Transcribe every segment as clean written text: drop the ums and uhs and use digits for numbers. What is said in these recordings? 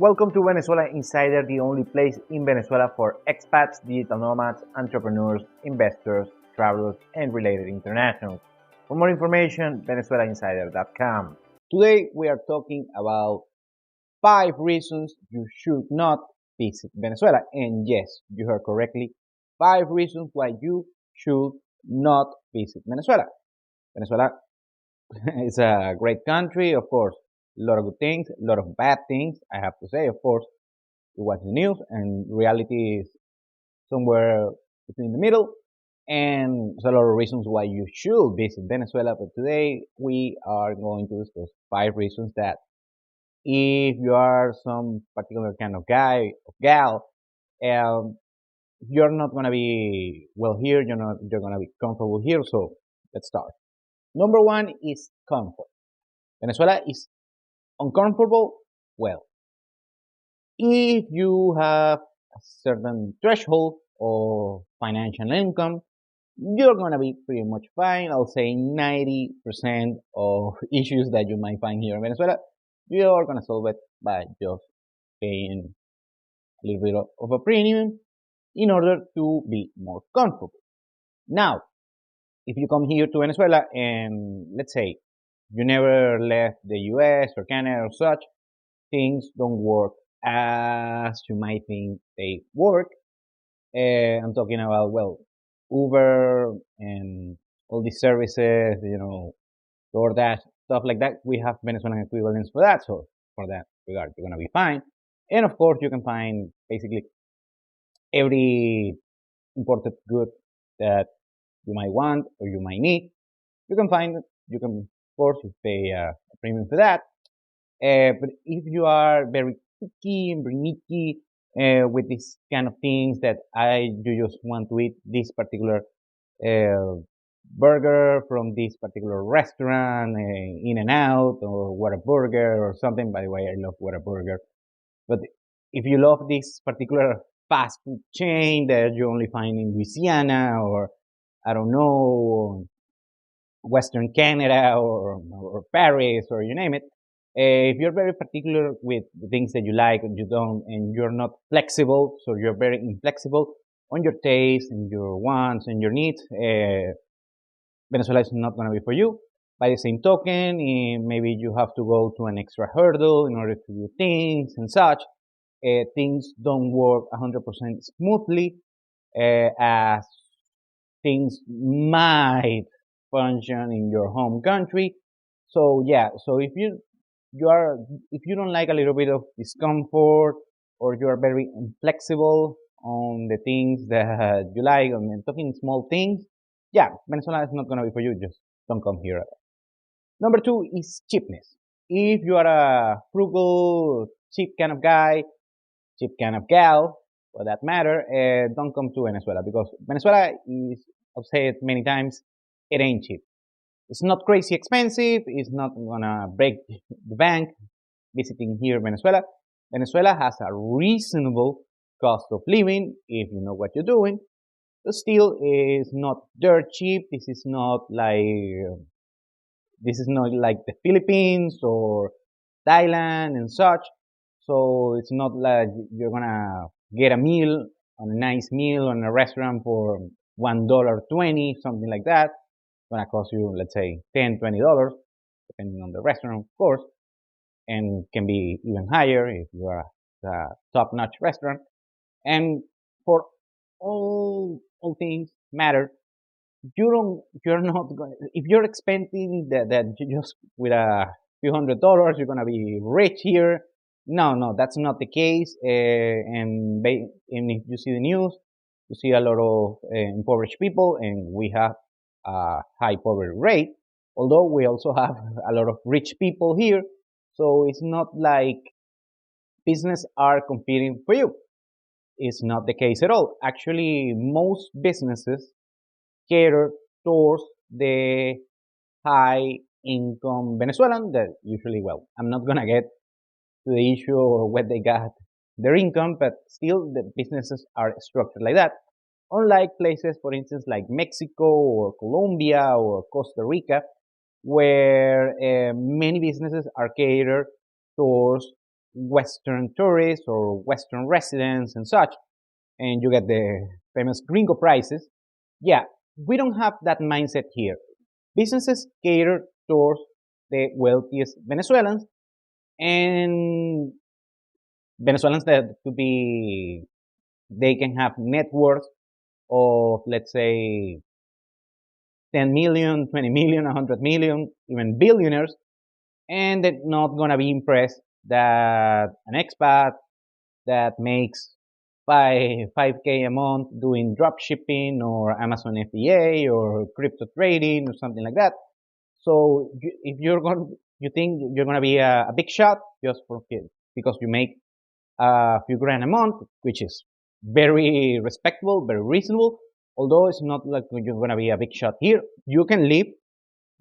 Welcome to Venezuela Insider, the only place in Venezuela for expats, digital nomads, entrepreneurs, investors, travelers, and related internationals. For more information, venezuelainsider.com. Today we are talking about 5 reasons you should not visit Venezuela. And yes, you heard correctly, 5 reasons why you should not visit Venezuela. Venezuela is a great country, of course. A lot of good things, a lot of bad things, I have to say, of course. You watch the news and reality is somewhere between the middle. And there's a lot of reasons why you should visit Venezuela. But today we are going to discuss 5 reasons that if you are some particular kind of guy or gal, um, you're not gonna be well here. You're gonna be comfortable here. So let's start. Number one is comfort. Venezuela is uncomfortable. Well, if you have a certain threshold of financial income, you're gonna be pretty much fine. I'll say 90% of issues that you might find here in Venezuela, you're gonna solve it by just paying a little bit of a premium in order to be more comfortable. Now, if you come here to Venezuela and let's say you never left the US or Canada or such, things don't work as you might think they work. I'm talking about, well, Uber and all these services, DoorDash, stuff like that. We have Venezuelan equivalents for that. So for that regard, you're going to be fine. And of course, you can find basically every imported good that you might want or you might need. You can find it. You can, of course, you pay a premium for that. But if you are very picky and very nitty with these kind of things that you just want to eat this particular burger from this particular restaurant, In and Out or Whataburger or something. By the way, I love Whataburger. But if you love this particular fast food chain that you only find in Louisiana or I don't know, Western Canada or Paris or you name it, if you're very particular with the things that you like and you don't, and you're not flexible, so you're very inflexible on your taste and your wants and your needs, Venezuela is not going to be for you. By the same token, maybe you have to go to an extra hurdle in order to do things and such. Things don't work 100% smoothly as things might function in your home country. So yeah, so if you don't like a little bit of discomfort or you are very inflexible on the things that you like, I'm talking small things, yeah, Venezuela is not gonna be for you. Just don't come here. Number two is cheapness. If you are a frugal, cheap kind of guy, cheap kind of gal, for that matter, don't come to Venezuela because Venezuela is, I've said it many times, it ain't cheap. It's not crazy expensive. It's not gonna break the bank visiting here Venezuela. Venezuela has a reasonable cost of living if you know what you're doing. But still, is not dirt cheap. This is not like the Philippines or Thailand and such. So it's not like you're gonna get a meal on a nice meal on a restaurant for $1.20, something like that. It's gonna cost you, let's say, $10, $20, depending on the restaurant, of course, and can be even higher if you are a top-notch restaurant. And for all things matter, you're not going. If you're expecting that you just with a few $100s you're gonna be rich here. No, that's not the case. And if you see the news, you see a lot of impoverished people, and we have a high poverty rate. Although we also have a lot of rich people here, so it's not like business are competing for you. It's not the case at all. Actually, most businesses cater towards the high income Venezuelan that usually, well, I'm not gonna get to the issue or where they got their income, but still the businesses are structured like that. Unlike places, for instance, like Mexico or Colombia or Costa Rica, where many businesses are catered towards Western tourists or Western residents and such, and you get the famous gringo prices. Yeah, we don't have that mindset here. Businesses cater towards the wealthiest Venezuelans, and Venezuelans that could be, they can have net worth of, let's say, 10 million, 20 million, 100 million, even billionaires, and they're not gonna be impressed that an expat that makes 5k a month doing drop shipping or Amazon FBA or crypto trading or something like that. So if you think you're gonna be a big shot just for because you make a few grand a month, which is very respectable, very reasonable. Although it's not like you're gonna be a big shot here, you can live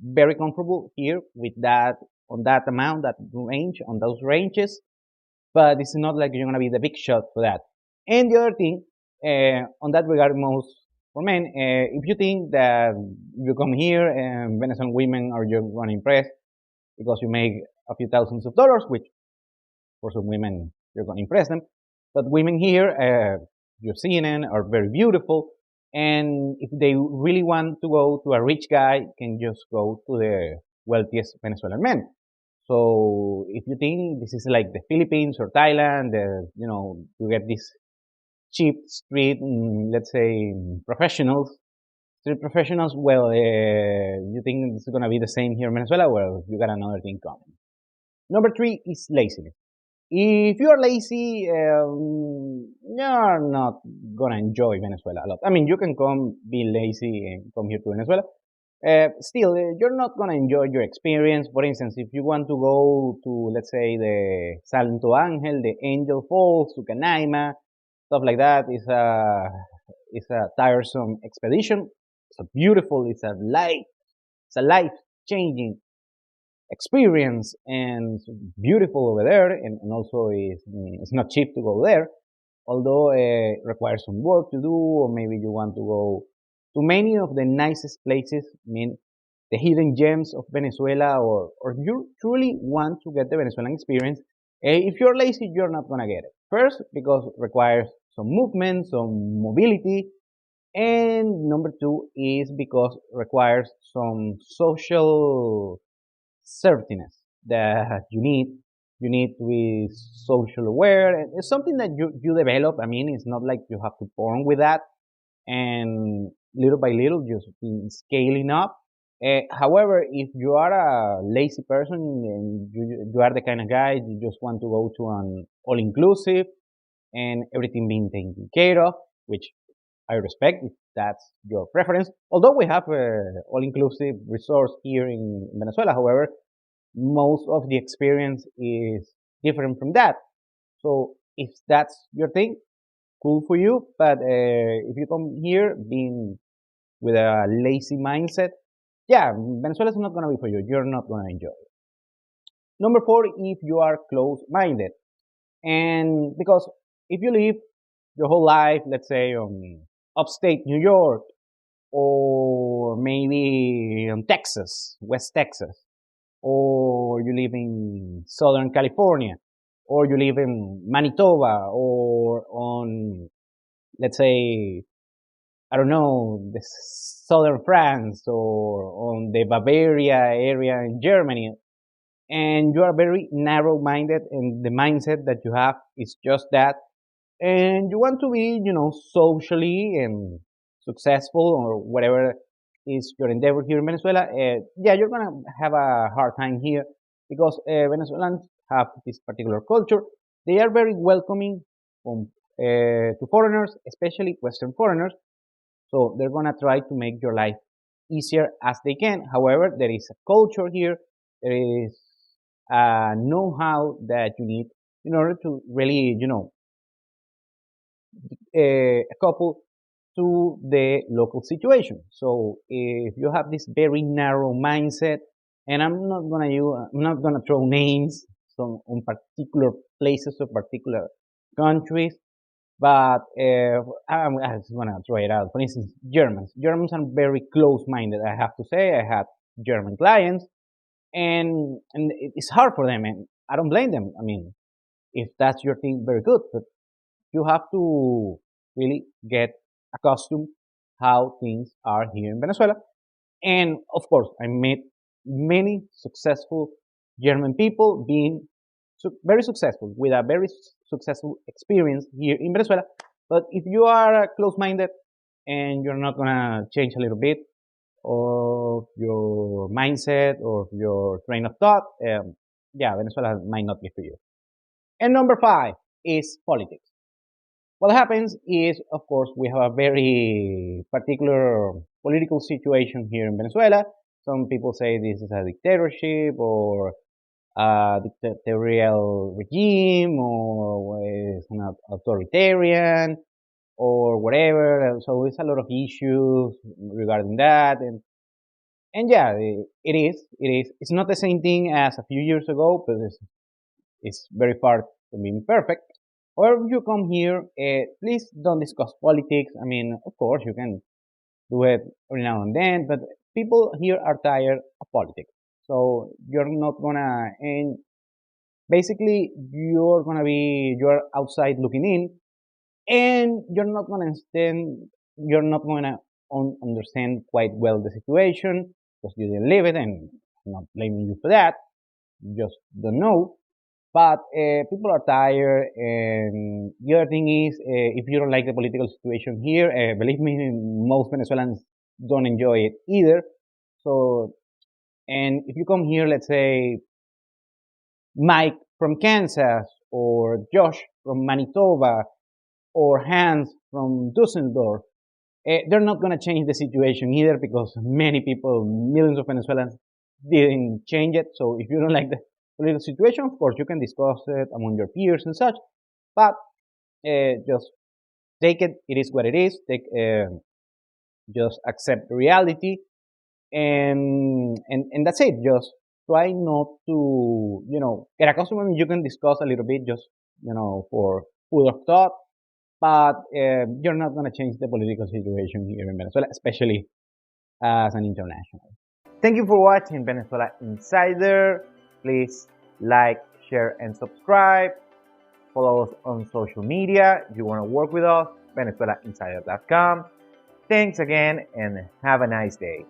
very comfortable here with that, on that amount, that range, on those ranges. But it's not like you're gonna be the big shot for that. And the other thing, on that regard, most for men, if you think that you come here and Venezuelan women are just gonna impress because you make a few thousands of dollars, which for some women you're gonna impress them, but women here, you're seeing them, are very beautiful, and if they really want to go to a rich guy, can just go to the wealthiest Venezuelan men. So if you think this is like the Philippines or Thailand, you get these cheap street, let's say, professionals, street professionals. Well, you think this is gonna be the same here in Venezuela? Well, you got another thing coming. Number three is laziness. If you're lazy, you're not gonna enjoy Venezuela a lot. I mean, you can come be lazy and come here to Venezuela. Still, you're not gonna enjoy your experience. For instance, if you want to go to, let's say, the Santo Angel, the Angel Falls, to Canaima, stuff like that, is a tiresome expedition. It's a beautiful, it's a life changing experience, and beautiful over there, and also it's not cheap to go there, although it requires some work to do, or maybe you want to go to many of the nicest places, I mean, the hidden gems of Venezuela, or you truly want to get the Venezuelan experience. If you're lazy, you're not gonna get it. First, because it requires some movement, some mobility, and number two is because it requires some social certitude that you need to be social aware, and it's something that you develop. I mean, it's not like you have to born with that, and little by little just been scaling up. However, if you are a lazy person and you are the kind of guy you just want to go to an all inclusive and everything being taken care of, which I respect if that's your preference. Although we have all inclusive resorts here in Venezuela, however, most of the experience is different from that. So if that's your thing, cool for you. But if you come here being with a lazy mindset, yeah, Venezuela is not gonna be for you. You're not gonna enjoy it. Number four, if you are close-minded, and because if you live your whole life, let's say on upstate New York, or maybe in Texas, West Texas, or you live in Southern California, or you live in Manitoba, or on, let's say, I don't know, the Southern France, or on the Bavaria area in Germany, and you are very narrow-minded, and the mindset that you have is just that, and you want to be, socially and successful or whatever is your endeavor here in Venezuela, yeah, you're gonna have a hard time here because Venezuelans have this particular culture. They are very welcoming to foreigners, especially Western foreigners. So they're gonna try to make your life easier as they can. However, there is a culture here. There is a know-how that you need in order to really, couple to the local situation. So if you have this very narrow mindset, and I'm not gonna throw names on particular places or particular countries, but I just wanna throw it out. For instance, Germans. Germans are very close-minded. I have to say, I had German clients, and it's hard for them, and I don't blame them. I mean, If that's your thing, very good. But you have to really get accustomed how things are here in Venezuela. And of course, I met many successful German people being very successful with a very successful experience here in Venezuela. But if you are close-minded and you're not gonna change a little bit of your mindset or your train of thought, yeah, Venezuela might not be for you. And number 5 is politics. What happens is, of course, we have a very particular political situation here in Venezuela. Some people say this is a dictatorship or a dictatorial regime or it's an authoritarian or whatever. So there's a lot of issues regarding that. And yeah, it is. It is. It's not the same thing as a few years ago, but it's very far from being perfect. Or if you come here, please don't discuss politics. I mean, of course, you can do it every now and then, but people here are tired of politics. So you're not gonna, and basically you're outside looking in, and you're not gonna understand quite well the situation because you didn't live it, and I'm not blaming you for that. You just don't know. But people are tired, and the other thing is, if you don't like the political situation here, believe me, most Venezuelans don't enjoy it either. So, and if you come here, let's say Mike from Kansas, or Josh from Manitoba, or Hans from Dusseldorf, they're not going to change the situation either because many people, millions of Venezuelans, didn't change it. So if you don't like the political situation, of course, you can discuss it among your peers and such, but just take it. It is what it is. Just accept the reality, and that's it. Just try not to, get accustomed. I mean, you can discuss a little bit, just for food of thought, but you're not going to change the political situation here in Venezuela, especially as an international. Thank you for watching Venezuela Insider. Please like, share, and subscribe. Follow us on social media. If you want to work with us, VenezuelaInsider.com. Thanks again and have a nice day.